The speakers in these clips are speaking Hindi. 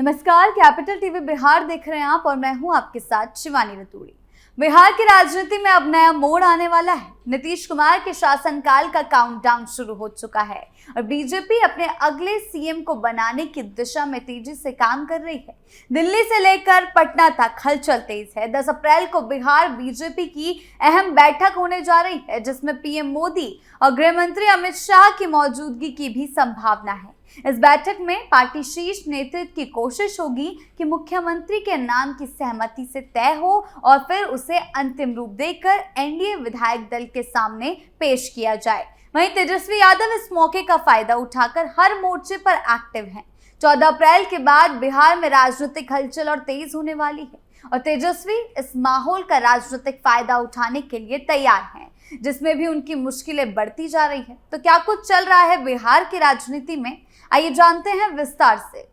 नमस्कार, कैपिटल टीवी बिहार देख रहे हैं आप और मैं हूं आपके साथ शिवानी रतूड़ी। बिहार की राजनीति में अब नया मोड़ आने वाला है। नीतीश कुमार के शासनकाल का काउंटडाउन शुरू हो चुका है और बीजेपी अपने अगले सीएम को बनाने की दिशा में तेजी से काम कर रही है। दिल्ली से लेकर पटना तक हलचल तेज है। 10 अप्रैल को बिहार बीजेपी की अहम बैठक होने जा रही है, जिसमें पीएम मोदी और गृह मंत्री अमित शाह की मौजूदगी की भी संभावना है। इस बैठक में पार्टी शीर्ष नेतृत्व की कोशिश होगी कि मुख्यमंत्री के नाम की सहमति से तय हो और फिर उसे अंतिम रूप देकर एनडीए विधायक दल के सामने पेश किया जाए। वहीं तेजस्वी यादव इस मौके का फायदा उठाकर हर मोर्चे पर एक्टिव हैं। 14 अप्रैल के बाद बिहार में राजनीतिक हलचल और तेज होने वाली है और तेजस्वी इस माहौल का राजनीतिक फायदा उठाने के लिए तैयार हैं, जिसमें भी उनकी मुश्किलें बढ़ती जा रही है। तो क्या कुछ चल रहा है बिहार की राजनीति में, आइए जानते हैं विस्तार से।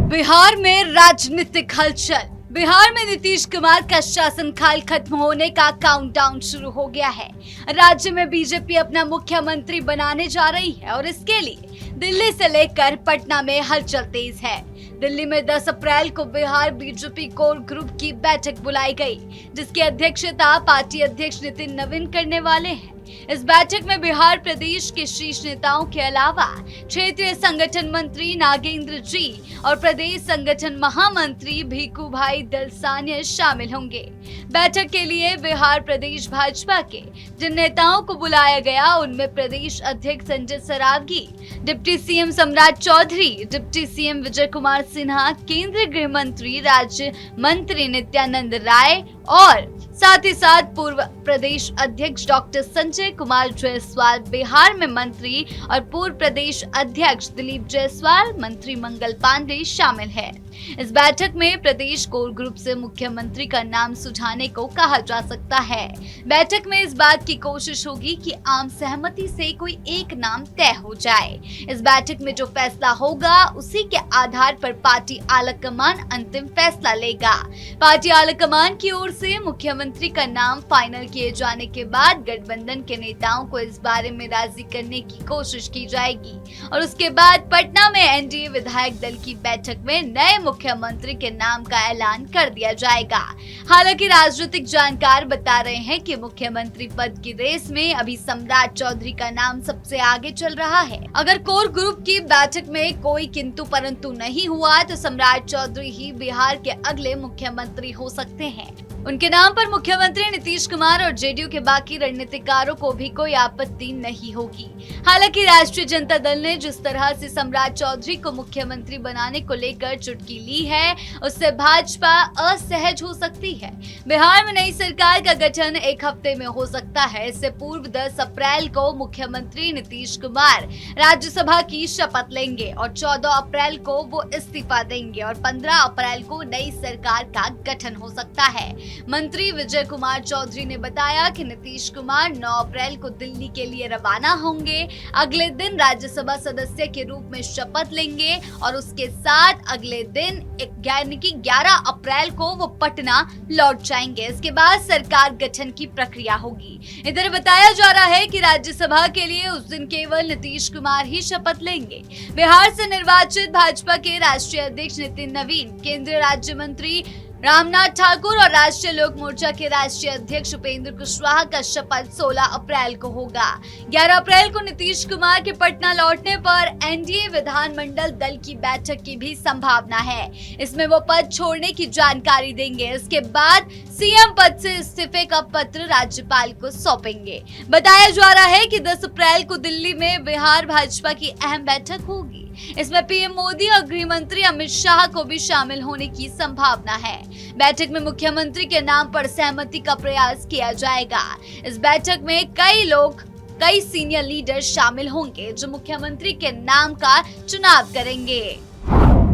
बिहार में राजनीतिक हलचल। बिहार में नीतीश कुमार का शासनकाल खत्म होने का काउंटडाउन शुरू हो गया है। राज्य में बीजेपी अपना मुख्यमंत्री बनाने जा रही है और इसके लिए दिल्ली से लेकर पटना में हलचल तेज है। दिल्ली में 10 अप्रैल को बिहार बीजेपी कोर ग्रुप की बैठक बुलाई गई, जिसकी अध्यक्षता पार्टी अध्यक्ष नितिन नवीन करने वाले हैं। इस बैठक में बिहार प्रदेश के शीर्ष नेताओं के अलावा क्षेत्रीय संगठन मंत्री नागेंद्र जी और प्रदेश संगठन महामंत्री भीखू भाई दलसानिया शामिल होंगे। बैठक के लिए बिहार प्रदेश भाजपा के जिन नेताओं को बुलाया गया उनमें प्रदेश अध्यक्ष संजय सरावगी, डिप्टी सीएम सम्राट चौधरी, डिप्टी सीएम विजय कुमार सिन्हा, केंद्रीय गृह मंत्री राज्य मंत्री नित्यानंद राय और साथ ही साथ पूर्व प्रदेश अध्यक्ष डॉक्टर संजय कुमार जायसवाल, बिहार में मंत्री और पूर्व प्रदेश अध्यक्ष दिलीप जायसवाल, मंत्री मंगल पांडे शामिल है। इस बैठक में प्रदेश कोर ग्रुप से मुख्यमंत्री का नाम सुझाने को कहा जा सकता है। बैठक में इस बात की कोशिश होगी कि आम सहमति से कोई एक नाम तय हो जाए। इस बैठक में जो फैसला होगा उसी के आधार पर पार्टी आलाकमान अंतिम फैसला लेगा। पार्टी आलाकमान की ओर से मुख्यमंत्री का नाम फाइनल किए जाने के बाद गठबंधन के नेताओं को इस बारे में राजी करने की कोशिश की जाएगी और उसके बाद पटना में एनडीए विधायक दल की बैठक में नए मुख्यमंत्री के नाम का ऐलान कर दिया जाएगा। हालांकि राजनीतिक जानकार बता रहे हैं कि मुख्यमंत्री पद की रेस में अभी सम्राट चौधरी का नाम सबसे आगे चल रहा है। अगर कोर ग्रुप की बैठक में कोई किंतु परंतु नहीं हुआ तो सम्राट चौधरी ही बिहार के अगले मुख्यमंत्री हो सकते हैं। उनके नाम पर मुख्यमंत्री नीतीश कुमार और जेडीयू के बाकी रणनीतिकारों को भी कोई आपत्ति नहीं होगी। हालांकि राष्ट्रीय जनता दल ने जिस तरह से सम्राट चौधरी को मुख्यमंत्री बनाने को लेकर चुटकी ली है, उससे भाजपा असहज हो सकती है। बिहार में नई सरकार का गठन एक हफ्ते में हो सकता है। इससे पूर्व 10 अप्रैल को मुख्यमंत्री नीतीश कुमार राज्यसभा की शपथ लेंगे और 14 अप्रैल को वो इस्तीफा देंगे और 15 अप्रैल को नई सरकार का गठन हो सकता है। मंत्री विजय कुमार चौधरी ने बताया कि नीतीश कुमार 9 अप्रैल को दिल्ली के लिए रवाना होंगे। अगले दिन राज्यसभा सदस्य के रूप में शपथ लेंगे और उसके साथ अगले दिन यानी कि 11 अप्रैल को वो पटना लौट जाएंगे। इसके बाद सरकार गठन की प्रक्रिया होगी। इधर बताया जा रहा है कि राज्यसभा के लिए उस दिन केवल नीतीश कुमार ही शपथ लेंगे। बिहार से निर्वाचित भाजपा के राष्ट्रीय अध्यक्ष नितिन नवीन, केंद्रीय राज्य मंत्री रामनाथ ठाकुर और राष्ट्रीय लोक मोर्चा के राष्ट्रीय अध्यक्ष उपेंद्र कुशवाहा का शपथ 16 अप्रैल को होगा। 11 अप्रैल को नीतीश कुमार के पटना लौटने पर एनडीए विधानमंडल दल की बैठक की भी संभावना है। इसमें वो पद छोड़ने की जानकारी देंगे। इसके बाद सीएम पद से इस्तीफे का पत्र राज्यपाल को सौंपेंगे। बताया जा रहा है कि 10 अप्रैल को दिल्ली में बिहार भाजपा की अहम बैठक होगी। इसमें पीएम मोदी और गृह मंत्री अमित शाह को भी शामिल होने की संभावना है। बैठक में मुख्यमंत्री के नाम पर सहमति का प्रयास किया जाएगा। इस बैठक में कई सीनियर लीडर शामिल होंगे जो मुख्यमंत्री के नाम का चुनाव करेंगे।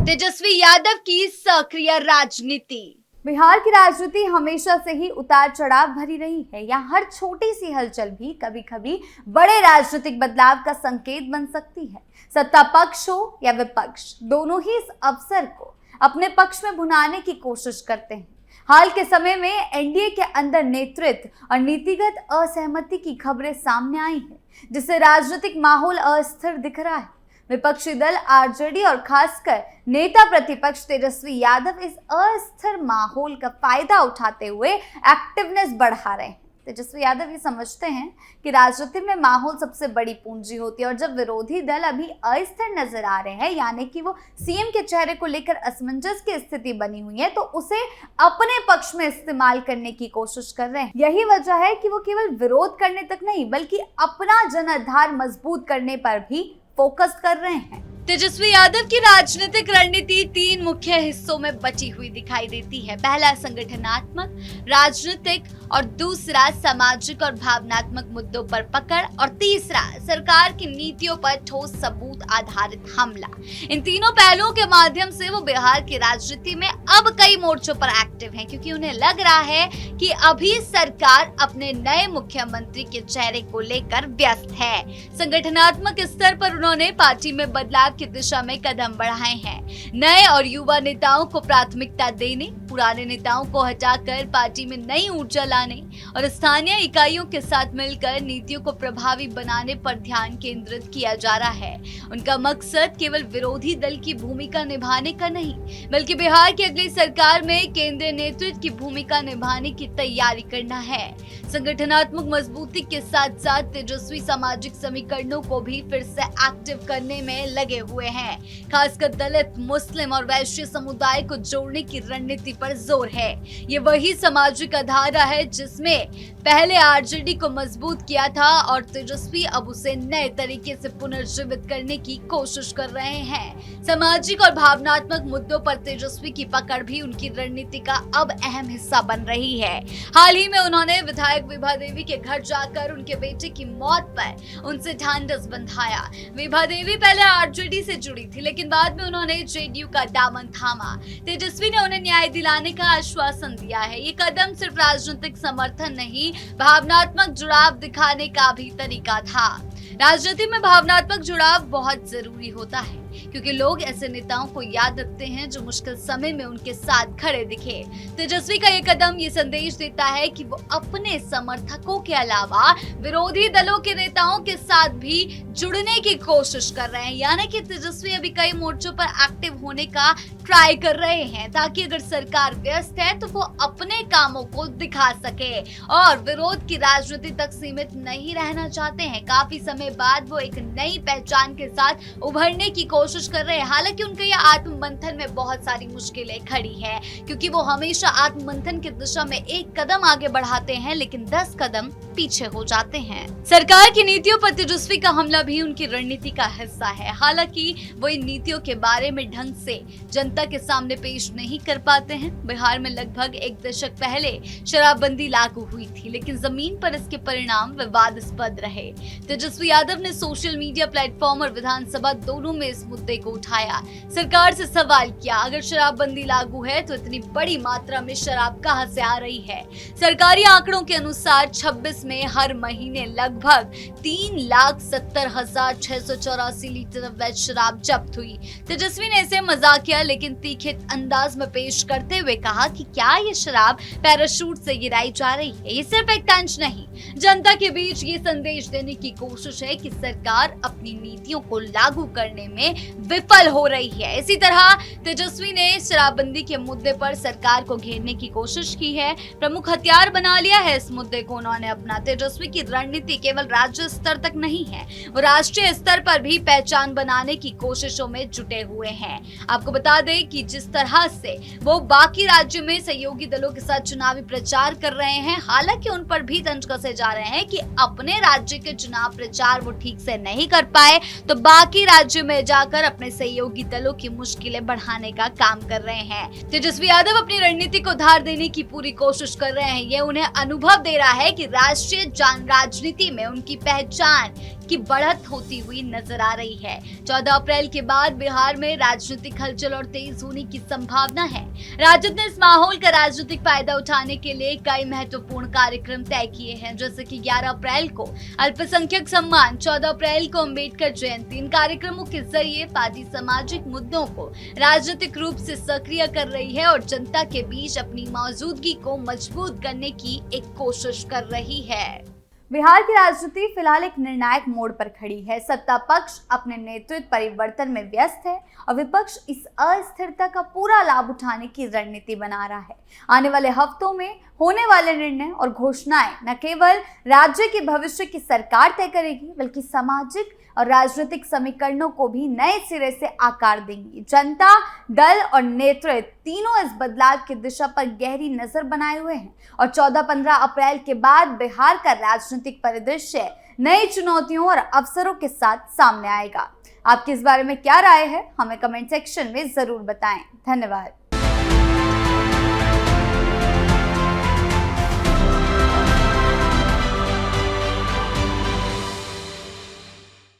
तेजस्वी यादव की सक्रिय राजनीति। बिहार की राजनीति हमेशा से ही उतार चढ़ाव भरी रही है। यहाँ हर छोटी सी हलचल भी कभी कभी बड़े राजनीतिक बदलाव का संकेत बन सकती है। सत्ता पक्ष हो या विपक्ष, दोनों ही इस अवसर को अपने पक्ष में भुनाने की कोशिश करते हैं। हाल के समय में एनडीए के अंदर नेतृत्व और नीतिगत असहमति की खबरें सामने आई हैं, जिससे राजनीतिक माहौल अस्थिर दिख रहा है। विपक्षी दल आरजेडी और खासकर नेता प्रतिपक्ष तेजस्वी यादव इस अस्थिर माहौल का फायदा उठाते हुए एक्टिवनेस बढ़ा रहे हैं। तेजस्वी यादव ये समझते हैं कि राजनीति में माहौल सबसे बड़ी पूंजी होती है और जब विरोधी दल अभी अस्थिर नजर आ रहे हैं, यानी कि वो सीएम के चेहरे को लेकर असमंजस की स्थिति बनी हुई है, तो उसे अपने पक्ष में इस्तेमाल करने की कोशिश कर रहे हैं। यही वजह है कि वो केवल विरोध करने तक नहीं बल्कि अपना जनाधार मजबूत करने पर भी फोकस कर रहे हैं। तेजस्वी यादव की राजनीतिक रणनीति 3 मुख्य हिस्सों में बची हुई दिखाई देती है। पहला संगठनात्मक, राजनीतिक और दूसरा सामाजिक और भावनात्मक मुद्दों पर पकड़ और तीसरा सरकार की नीतियों पर ठोस सबूत आधारित हमला। इन तीनों पहलुओं के माध्यम से वो बिहार की राजनीति में अब कई मोर्चों पर एक्टिव हैं, क्योंकि उन्हें लग रहा है कि अभी सरकार अपने नए मुख्यमंत्री के चेहरे को लेकर व्यस्त है। संगठनात्मक स्तर पर उन्होंने पार्टी में बदलाव की दिशा में कदम बढ़ाए हैं। नए और युवा नेताओं को प्राथमिकता देने, पुराने नेताओं को हटाकर पार्टी में नई ऊर्जा लाने और स्थानीय इकाइयों के साथ मिलकर नीतियों को प्रभावी बनाने पर ध्यान केंद्रित किया जा रहा है। उनका मकसद केवल विरोधी दल की भूमिका निभाने का नहीं, बल्कि बिहार की अगली सरकार में केंद्रीय नेतृत्व की भूमिका निभाने की तैयारी करना है। संगठनात्मक मजबूती के साथ साथ तेजस्वी सामाजिक समीकरणों को भी फिर से एक्टिव करने में लगे हुए हैं। खासकर दलित, मुस्लिम और वैश्य समुदाय को जोड़ने की रणनीति पर जोर है। ये वही सामाजिक धारा है जिसमें पहले आरजेडी को मजबूत किया था और तेजस्वी अब उसे नए तरीके से पुनर्जीवित करने की कोशिश कर रहे हैं। सामाजिक और भावनात्मक मुद्दों पर तेजस्वी की पकड़ भी उनकी रणनीति का अब अहम हिस्सा बन रही है। हाल ही में उन्होंने विधायक विभा देवी के घर जाकर उनके बेटे की मौत पर उनसे ढांढस बंधाया। विभा देवी पहले आरजेडी से जुड़ी थी, लेकिन बाद में उन्होंने जेडीयू का दामन थामा। तेजस्वी ने उन्हें न्याय दिलाने का आश्वासन दिया है। ये कदम सिर्फ राजनीतिक समर्थन नहीं, भावनात्मक जुड़ाव दिखाने का भी तरीका था। राजनीति में भावनात्मक जुड़ाव बहुत जरूरी होता है, क्योंकि लोग ऐसे नेताओं को याद रखते हैं जो मुश्किल समय में उनके साथ खड़े दिखे। तेजस्वी का ये कदम ये संदेश देता है कि वो अपने समर्थकों के अलावा विरोधी दलों के नेताओं के साथ भी जुड़ने की कोशिश कर रहे हैं, यानी कि तेजस्वी अभी कई मोर्चों पर एक्टिव होने का ट्राई कर रहे हैं, ताकि अगर सरकार व्यस्त है तो वो अपने कामों को दिखा सके और विरोध की राजनीति तक सीमित नहीं रहना चाहते हैं। काफी समय बाद वो एक नई पहचान के साथ उभरने की कोशिश कर रहे हैं। हालांकि उनके ये आत्ममंथन में बहुत सारी मुश्किलें खड़ी है, क्योंकि वो हमेशा आत्ममंथन की दिशा में एक कदम आगे बढ़ाते हैं लेकिन 10 कदम पीछे हो जाते हैं। सरकार की नीतियों पर तेजस्वी का हमला भी उनकी रणनीति का हिस्सा है। हालांकि वो इन नीतियों के बारे में ढंग से जनता के सामने पेश नहीं कर पाते हैं। बिहार में लगभग 1 दशक पहले शराबबंदी लागू हुई थी, लेकिन जमीन पर इसके परिणाम विवादास्पद रहे। तेजस्वी यादव ने सोशल मीडिया प्लेटफॉर्म और विधानसभा दोनों में इस मुद्दे को उठाया। सरकार से सवाल किया, अगर शराबबंदी लागू है तो इतनी बड़ी मात्रा में शराब कहां से आ रही है? सरकारी आंकड़ों के अनुसार 26 में हर महीने लगभग 3,70,684 लीटर अवैध शराब जब्त हुई। तेजस्वी ने इसे मजाकिया लेकिन तीखे अंदाज में पेश करते हुए कहा कि क्या ये शराब पैराशूट से गिराई जा रही है? ये सिर्फ एक तंज नहीं, जनता के बीच ये संदेश देने की कोशिश है कि सरकार अपनी नीतियों को लागू करने में विफल हो रही है। इसी तरह तेजस्वी ने शराबबंदी के मुद्दे पर सरकार को घेरने की कोशिश की है, प्रमुख हथियार बना लिया है इस मुद्दे को उन्होंने अपना। तेजस्वी की रणनीति केवल राज्य स्तर तक नहीं है, वो राष्ट्रीय स्तर पर भी पहचान बनाने की कोशिशों में जुटे हुए हैं। आपको बता दें कि जिस तरह से वो बाकी राज्यों में सहयोगी दलों के साथ चुनावी प्रचार कर रहे हैं, हालांकि उन पर भी तंज कसे जा रहे हैं कि अपने राज्य के चुनाव प्रचार वो ठीक से नहीं कर पाए तो बाकी राज्यों में जाकर अपने सहयोगी दलों की मुश्किलें बढ़ाने का काम कर रहे हैं। तेजस्वी यादव अपनी रणनीति को धार देने की पूरी कोशिश कर रहे हैं। ये उन्हें अनुभव दे रहा है कि राष्ट्रीय राजनीति में उनकी पहचान की बढ़त होती हुई नजर आ रही है। 14 अप्रैल के बाद बिहार में राजनीतिक हलचल और तेज होने की संभावना है। राजद ने इस माहौल का राजनीतिक फायदा उठाने के लिए कई महत्वपूर्ण कार्यक्रम तय किए हैं, जैसे कि 11 अप्रैल को अल्पसंख्यक सम्मान, 14 अप्रैल को अम्बेडकर जयंती। इन कार्यक्रमों के जरिए पार्टी सामाजिक मुद्दों को राजनीतिक रूप से सक्रिय कर रही है और जनता के बीच अपनी मौजूदगी को मजबूत करने की एक कोशिश कर रही है। बिहार की राजनीति फिलहाल एक निर्णायक मोड़ पर खड़ी है। सत्ता पक्ष अपने नेतृत्व परिवर्तन में व्यस्त है और विपक्ष इस अस्थिरता का पूरा लाभ उठाने की रणनीति बना रहा है। आने वाले हफ्तों में होने वाले निर्णय और घोषणाएं न केवल राज्य के भविष्य की सरकार तय करेगी, बल्कि सामाजिक और राजनीतिक समीकरणों को भी नए सिरे से आकार देंगी। जनता, दल और नेतृत्व तीनों इस बदलाव की दिशा पर गहरी नजर बनाए हुए हैं और 14-15 अप्रैल के बाद बिहार का राजनीतिक परिदृश्य नई चुनौतियों और अवसरों के साथ सामने आएगा। आपकी इस बारे में क्या राय है, हमें कमेंट सेक्शन में जरूर बताएं। धन्यवाद।